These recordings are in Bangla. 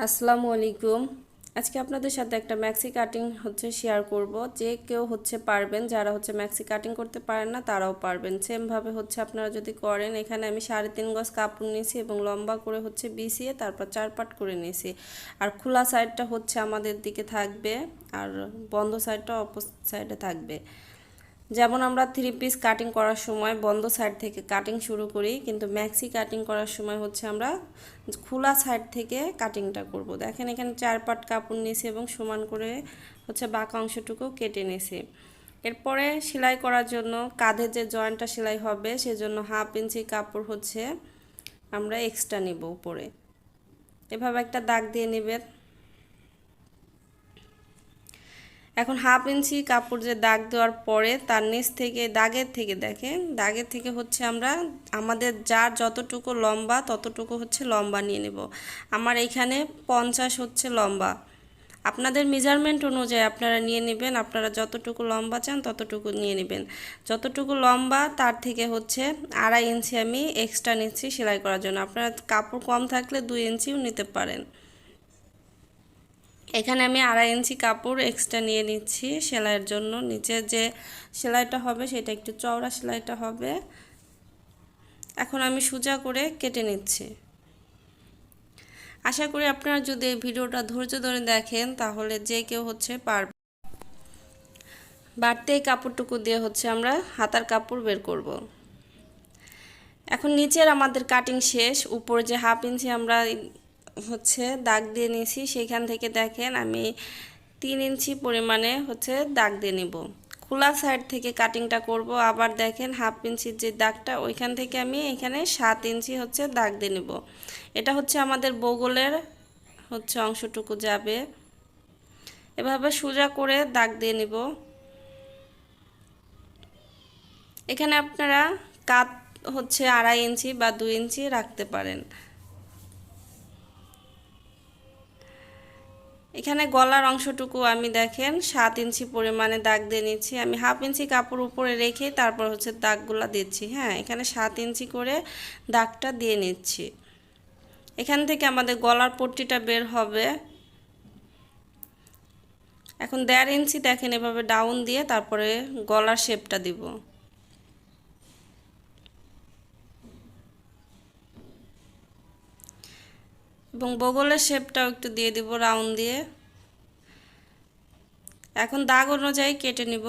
আসসালামু আলাইকুম। আজকে আপনাদের সাথে একটা ম্যাক্সি কাটিং শেয়ার করব। যে কেউ পারবেন, যারা ম্যাক্সি কাটিং করতে পারেন না তারাও পারবেন। সেম ভাবে আপনারা যদি করেন, এখানে আমি 3.5 গজ কাপড় নিয়েছি এবং লম্বা করে বিছিয়ে তারপর 4 পাট করে নিয়েছি। আর খোলা সাইডটা আমাদের দিকে থাকবে আর বন্ধ সাইডটা অপোজিট সাইডে থাকবে। যেমন আমরা 3 পিস কাটিং করার সময় বন্ধ সাইড থেকে কাটিং শুরু করি, কিন্তু ম্যাক্সি কাটিং করার সময় আমরা খোলা সাইড থেকে কাটিংটা করব। দেখেন এখানে 4 পাট কাপড় নিয়েছি এবং সমান করে বাঁকা অংশটুকু কেটে নিয়েছি। এরপরে সেলাই করার জন্য কাঁধের যে জয়েন্টটা সেলাই হবে সেজন্য 1/2 ইঞ্চি কাপড় আমরা এক্সট্রা নিব উপরে। এভাবে একটা দাগ দিয়ে নেবেন। এখন 1/2 ইঞ্চি কাপড় যে দাগ দেওয়ার পরে তার নিচ থেকে দাগের থেকে আমরা আমাদের যার যতটুকু লম্বা ততটুকু লম্বা নিয়ে নেব। আমার এখানে 50 লম্বা। আপনাদের মেজারমেন্ট অনুযায়ী আপনারা নিয়ে নেবেন। আপনারা যতটুকু লম্বা চান ততটুকু নিয়ে নেবেন। যতটুকু লম্বা তার থেকে 2.5 ইঞ্চি আমি এক্সট্রা নিচ্ছি সেলাই করার জন্য। আপনারা কাপড় কম থাকলে 2 ইঞ্চিও নিতে পারেন। এখানে আমি 2.5 ইঞ্চি কাপড় এক্সট্রা নিয়ে নিচ্ছি সেলাইয়ের জন্য। নিচে যে সেলাইটা হবে সেটা একটু চওড়া সেলাইটা হবে। এখন আমি সোজা করে কেটে নিচ্ছি। আশা করি আপনারা যদি এই ভিডিওটা ধৈর্য ধরে দেখেন তাহলে যে কেউ পারবে। বাড়তি এই কাপড়টুকু দিয়ে আমরা হাতার কাপড় বের করব। এখন নিচের আমাদের কাটিং শেষ। উপরে যে 1/2 ইঞ্চি আমরা দাগ দিয়ে নিয়েছি, সেইখান থেকে দেখেন আমি 3 ইঞ্চি পরিমাণে দাগ দিয়ে নিব। খোলা সাইড থেকে কাটিংটা করব। আবার দেখেন 1/2 ইঞ্চির যে দাগটা ওইখান থেকে আমি এখানে 7 ইঞ্চি দাগ দিয়ে নিব। এটা আমাদের বগলের অংশটুকু যাবে। এভাবে সোজা করে দাগ দিয়ে নিব। এখানে আপনারা কাট 2.5 ইঞ্চি বা 2 ইঞ্চি রাখতে পারেন। এখানে গলার অংশটুকু আমি দেখেন 7 ইঞ্চি পরিমাণে দাগ দিয়ে নিচ্ছি। আমি 1/2 ইঞ্চি কাপড় উপরে রেখে তারপর দাগগুলা দিচ্ছি। হ্যাঁ, এখানে 7 ইঞ্চি করে দাগটা দিয়ে নিচ্ছি। এখান থেকে আমাদের গলার পট্টিটা বের হবে। এখন 1.5 ইঞ্চি দেখেন এভাবে ডাউন দিয়ে তারপরে গলার শেপটা দিব। এবং বগলের শেপটাও একটু দিয়ে দিব রাউন্ড দিয়ে। এখন দাগ অনুযায়ী কেটে নিব।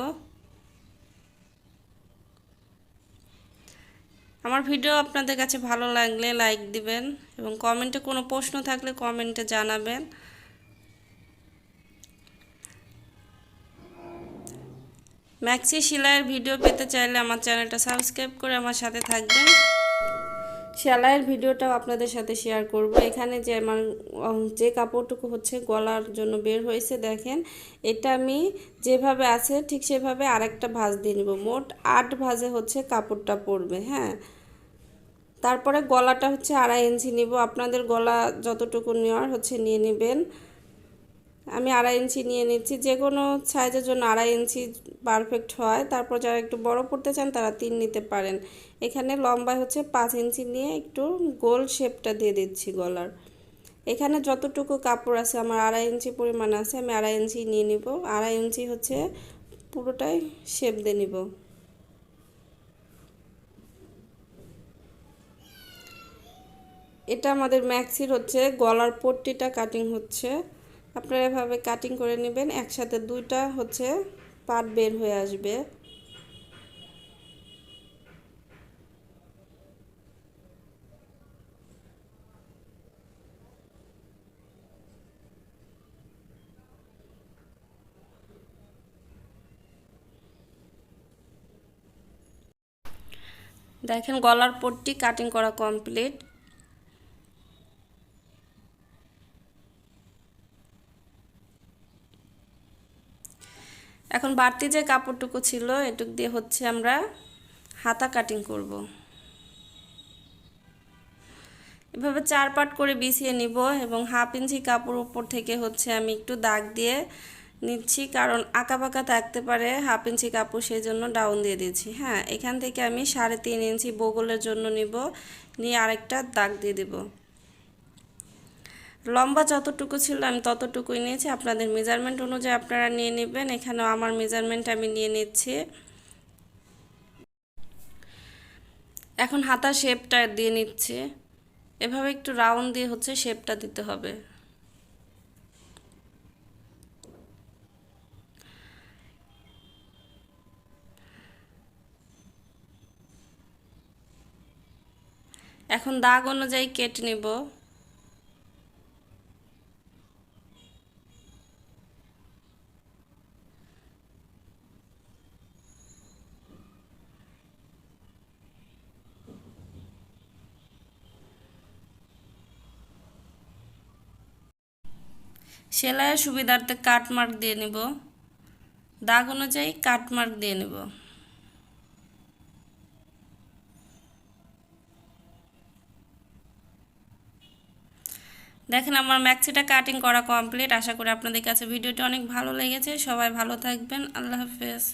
আমার ভিডিও আপনাদের কাছে ভালো লাগলে লাইক দিবেন এবং কমেন্টে কোনো প্রশ্ন থাকলে কমেন্টে জানাবেন। ম্যাক্সি সেলাইয়ের ভিডিও পেতে চাইলে আমার চ্যানেলটা সাবস্ক্রাইব করে আমার সাথে থাকবেন। সেলাইয়ের ভিডিওটাও আপনাদের সাথে শেয়ার করব। এখানে যে আমার যে কাপড়টুকু গলার জন্য বের হয়েছে দেখেন, এটা আমি যেভাবে আছে ঠিক সেভাবে আরেকটা ভাঁজ দিয়ে নেব। মোট 8 ভাঁজে কাপড়টা পড়বে। হ্যাঁ, তারপরে গলাটা 2.5 ইঞ্চি নিব। আপনাদের গলা যতটুকু নেওয়ার নিয়ে নেবেন। আমি 2.5 ইঞ্চি নিয়ে নিচ্ছি। যে কোনো সাইজের জন্য 2.5 ইঞ্চি পারফেক্ট হয়। তারপর যারা একটু বড় পড়তে চান তারা 3 নিতে পারেন। এখানে লম্বায় 5 ইঞ্চি নিয়ে একটু গোল শেপটা দিয়ে দিচ্ছি গলার। এখানে যতটুকু কাপড় আছে আমার 2.5 ইঞ্চি পরিমাণ আছে, আমি 2.5 ইঞ্চি নিয়ে নিব। 2.5 ইঞ্চি পুরোটাই শেপ দিয়ে নিব। এটা আমাদের ম্যাক্সির গলার পট্টিটা কাটিং হচ্ছে। আপনারা এভাবে কাটিং করে নেবেন। একসাথে দুইটা পার্ট বের হয়ে আসবে। দেখেন গলার পট্টি কাটিং করা কমপ্লিট। এখন বাড়তি যে কাপড়টুকু ছিল এটুক দিয়ে আমরা হাতা কাটিং করব। এভাবে 4 পাট করে বিছিয়ে নিব এবং 1/2 ইঞ্চি কাপড় উপর থেকে আমি একটু দাগ দিয়ে নিচ্ছি, কারণ আঁকাবাঁকা থাকতে পারে 1/2 ইঞ্চি কাপড়, সেই জন্য ডাউন দিয়ে দিচ্ছি। হ্যাঁ, এখান থেকে আমি 3.5 ইঞ্চি বগলের জন্য নিব, নিয়ে আরেকটা দাগ দিয়ে দেব। লম্বা যতটুকু ছিল আমি ততটুকুই নিয়েছি, আপনাদের মেজারমেন্ট অনুযায়ী আপনারা নিয়ে নেবেন। এখানেও আমার মেজারমেন্ট আমি নিয়ে নিচ্ছি। এখন হাতার শেপটা দিয়ে নিচ্ছি, এভাবে একটু রাউন্ড দিয়ে হচ্ছে শেপটা দিতে হবে। এখন দাগ অনুযায়ী কেটে নিব। সেলাইয়ের সুবিধার্থে কাট মার্ক দিয়ে নিব, দাগ অনুযায়ী কাট মার্ক দিয়ে নিব। দেখেন আমার ম্যাক্সিটা কাটিং করা কমপ্লিট। আশা করি আপনাদের কাছে ভিডিওটি অনেক ভালো লেগেছে। সবাই ভালো থাকবেন। আল্লাহ হাফেজ।